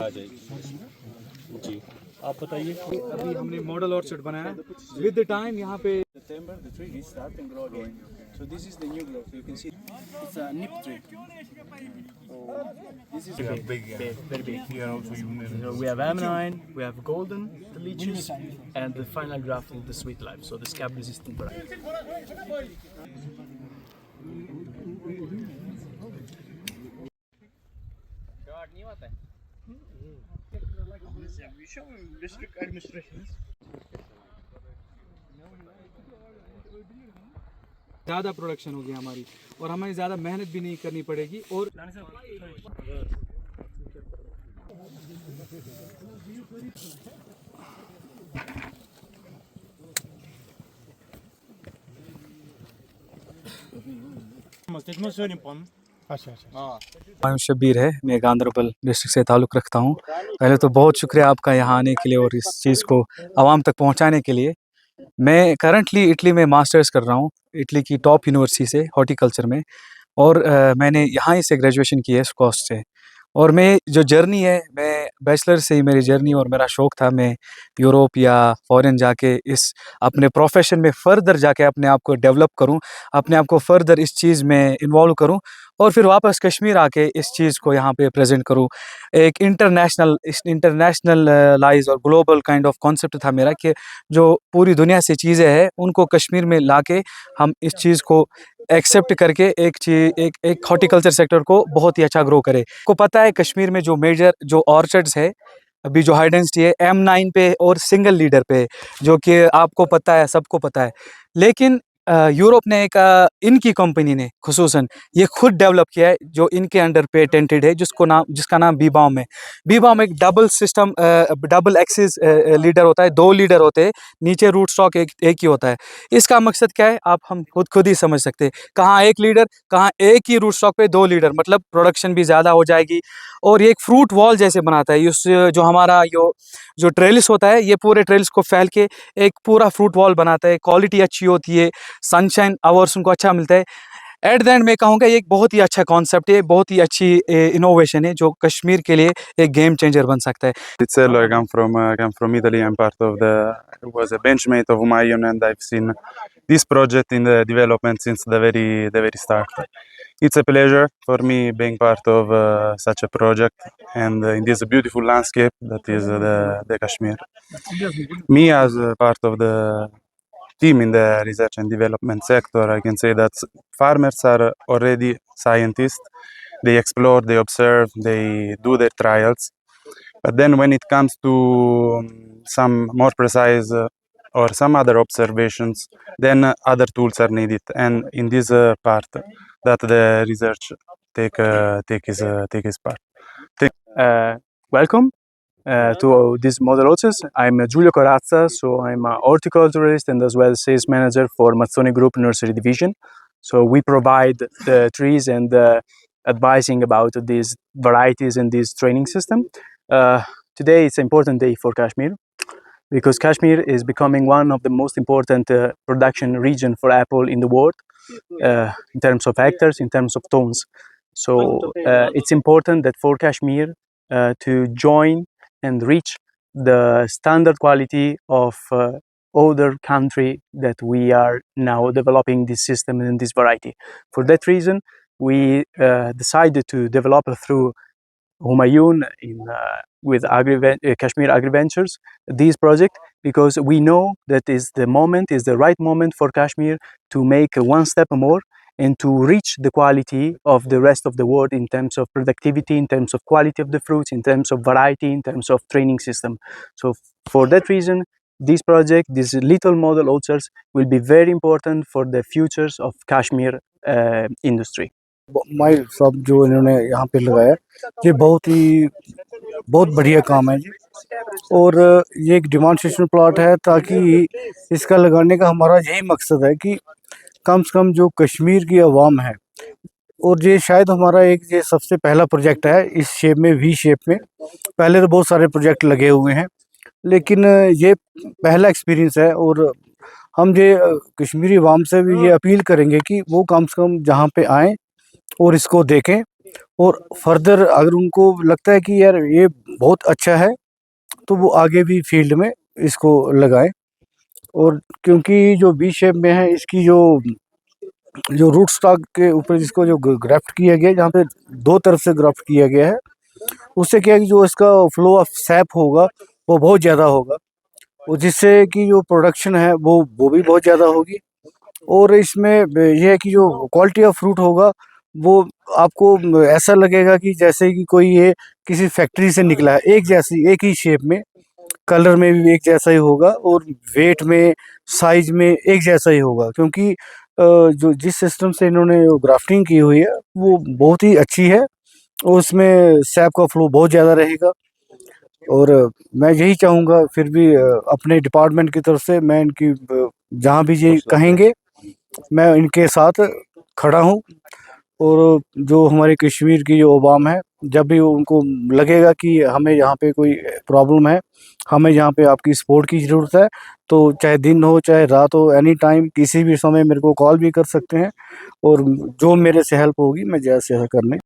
आ जाएगी जी। आप बताइए। अभी हमने मॉडल ऑर्चर्ड बनाया विद द टाइम यहाँ पे September the tree is start and grow again. So this is the new growth. You can see it's a nip tree. So this is Big, very big. here also you So we have M9, we have golden, the leeches, and the final grafting, the sweet life. So the scab resistant variety. district administration. ज़्यादा production होगी हमारी और हमें ज़्यादा मेहनत भी नहीं करनी पड़ेगी। और मैं शब्बीर है, मैं गांधरबल डिस्ट्रिक्ट से ताल्लुक़ रखता हूँ। पहले तो बहुत शुक्रिया आपका यहाँ आने के लिए और इस चीज़ को आवाम तक पहुँचाने के लिए। मैं करंटली इटली में मास्टर्स कर रहा हूँ, इटली की टॉप यूनिवर्सिटी से हॉर्टिकल्चर में। और मैंने यहाँ ही से ग्रेजुएशन की है स्कॉस्ट से। और मैं जो जर्नी है, मैं बैचलर से ही मेरी जर्नी और मेरा शौक़ था मैं यूरोप या फ़ॉरेन जाके इस अपने प्रोफेशन में फ़र्दर जाके अपने आप को डेवलप करूं, अपने आप को फ़र्दर इस चीज़ में इन्वॉल्व करूं और फिर वापस कश्मीर आके इस चीज़ को यहाँ पे प्रेजेंट करूं। एक इंटरनेशनलाइज और ग्लोबल काइंड ऑफ कॉन्सेप्ट था मेरा कि जो पूरी दुनिया से चीज़ें हैं उनको कश्मीर में लाके हम इस चीज़ को एक्सेप्ट करके एक हॉर्टिकल्चर सेक्टर को बहुत ही अच्छा ग्रो करे। को पता है कश्मीर में जो मेजर जो ऑर्चर्ड्स है अभी जो हाई डेंसिटी है M9 पे और सिंगल लीडर पे, जो कि आपको पता है, सबको पता है। लेकिन यूरोप ने एक इनकी कंपनी ने खुसूसन ये खुद डेवलप किया है जो इनके अंडर पेटेंटेड है, जिसका नाम बीबाम है। बीबाम एक double system double axis leader होता है, 2 लीडर होते हैं, नीचे रूट स्टॉक एक ही होता है। इसका मकसद क्या है आप हम खुद ही समझ सकते हैं। कहाँ एक लीडर, कहाँ एक ही रूट स्टॉक पे 2 लीडर, मतलब प्रोडक्शन भी ज़्यादा हो जाएगी। और ये एक फ्रूट वॉल जैसे बनाता है। उस जो हमारा जो ट्रेलिस होता है, ये पूरे ट्रेलिस को फैल के एक पूरा फ्रूट वॉल बनाता है। क्वालिटी अच्छी होती है, सनशाइन आवर्स उनको अच्छा मिलता है। एट द एंड मैं कहूँगा ये एक बहुत ही अच्छा कॉन्सेप्ट है, बहुत ही अच्छी इनोवेशन है जो कश्मीर के लिए एक गेम चेंजर बन सकता है। Itself, I come from Italy. I'm part of was a benchmate of Humayun, and I've seen this project in the development since the very start. It's a pleasure for me being part of such a project and in this beautiful landscape that is the Kashmir. Me as part of the team in the research and development sector, I can say that farmers are already scientists. They explore, they observe, they do their trials. But then when it comes to some more precise or some other observations, then other tools are needed. And in this part, that the research take his part. Welcome to this model orchards. I'm Giulio Corazza, so I'm a horticulturist and as well sales manager for Mazzoni Group Nursery Division. So we provide the trees and advising about these varieties and this training system. Today it's an important day for Kashmir because Kashmir is becoming one of the most important production region for apple in the world in terms of hectares, in terms of tons. So it's important that for Kashmir to join and reach the standard quality of other country that we are now developing this system and this variety. For that reason, we decided to develop through Humayun with Kashmir AgriVentures this project because we know that is the right moment for Kashmir to make one step more and to reach the quality of the rest of the world in terms of productivity, in terms of quality of the fruits, in terms of variety, in terms of training system. So for that reason, this project, these little model orchards will be very important for the futures of Kashmir industry. माई सब जो इन्होंने यहाँ पे लगाया ये बहुत बढ़िया काम है जी। और ये एक डिमॉन्स्ट्रेशन प्लॉट है ताकि इसका लगाने का हमारा यही मकसद है कि कम से कम जो कश्मीर की आवाम है, और ये शायद हमारा ये सबसे पहला प्रोजेक्ट है इस शेप में, वी शेप में। पहले तो बहुत सारे प्रोजेक्ट लगे हुए हैं लेकिन ये पहला एक्सपीरियंस है। और हम ये कश्मीरी आवाम से भी ये अपील करेंगे कि वो कम से कम जहाँ पे आएँ और इसको देखें और फर्दर अगर उनको लगता है कि यार ये बहुत अच्छा है तो वो आगे भी फील्ड में इसको लगाएं। और क्योंकि जो बी शेप में है इसकी जो जो रूट स्टॉक के ऊपर जिसको जो ग्राफ्ट किया गया है, जहाँ पे दो तरफ से ग्राफ्ट किया गया है, उससे क्या है कि जो इसका फ्लो ऑफ सैप होगा वो बहुत ज़्यादा होगा और जिससे कि जो प्रोडक्शन है वो भी बहुत ज़्यादा होगी। और इसमें ये है कि जो क्वालिटी ऑफ फ्रूट होगा वो आपको ऐसा लगेगा कि जैसे कि कोई ये किसी फैक्ट्री से निकला है, एक जैसी एक ही शेप में, कलर में भी एक जैसा ही होगा और वेट में साइज में एक जैसा ही होगा। क्योंकि जो जिस सिस्टम से इन्होंने ग्राफ्टिंग की हुई है वो बहुत ही अच्छी है और उसमें सैप का फ्लो बहुत ज़्यादा रहेगा। और मैं यही चाहूँगा फिर भी अपने डिपार्टमेंट की तरफ से मैं इनकी जहाँ भी ये कहेंगे मैं इनके साथ खड़ा हूँ। और जो हमारे कश्मीर की जो अवाम है, जब भी उनको लगेगा कि हमें यहाँ पे कोई प्रॉब्लम है, हमें यहाँ पे आपकी सपोर्ट की ज़रूरत है, तो चाहे दिन हो चाहे रात हो, एनी टाइम किसी भी समय मेरे को कॉल भी कर सकते हैं और जो मेरे से हेल्प होगी मैं ज़्यादा से ज़्यादा करने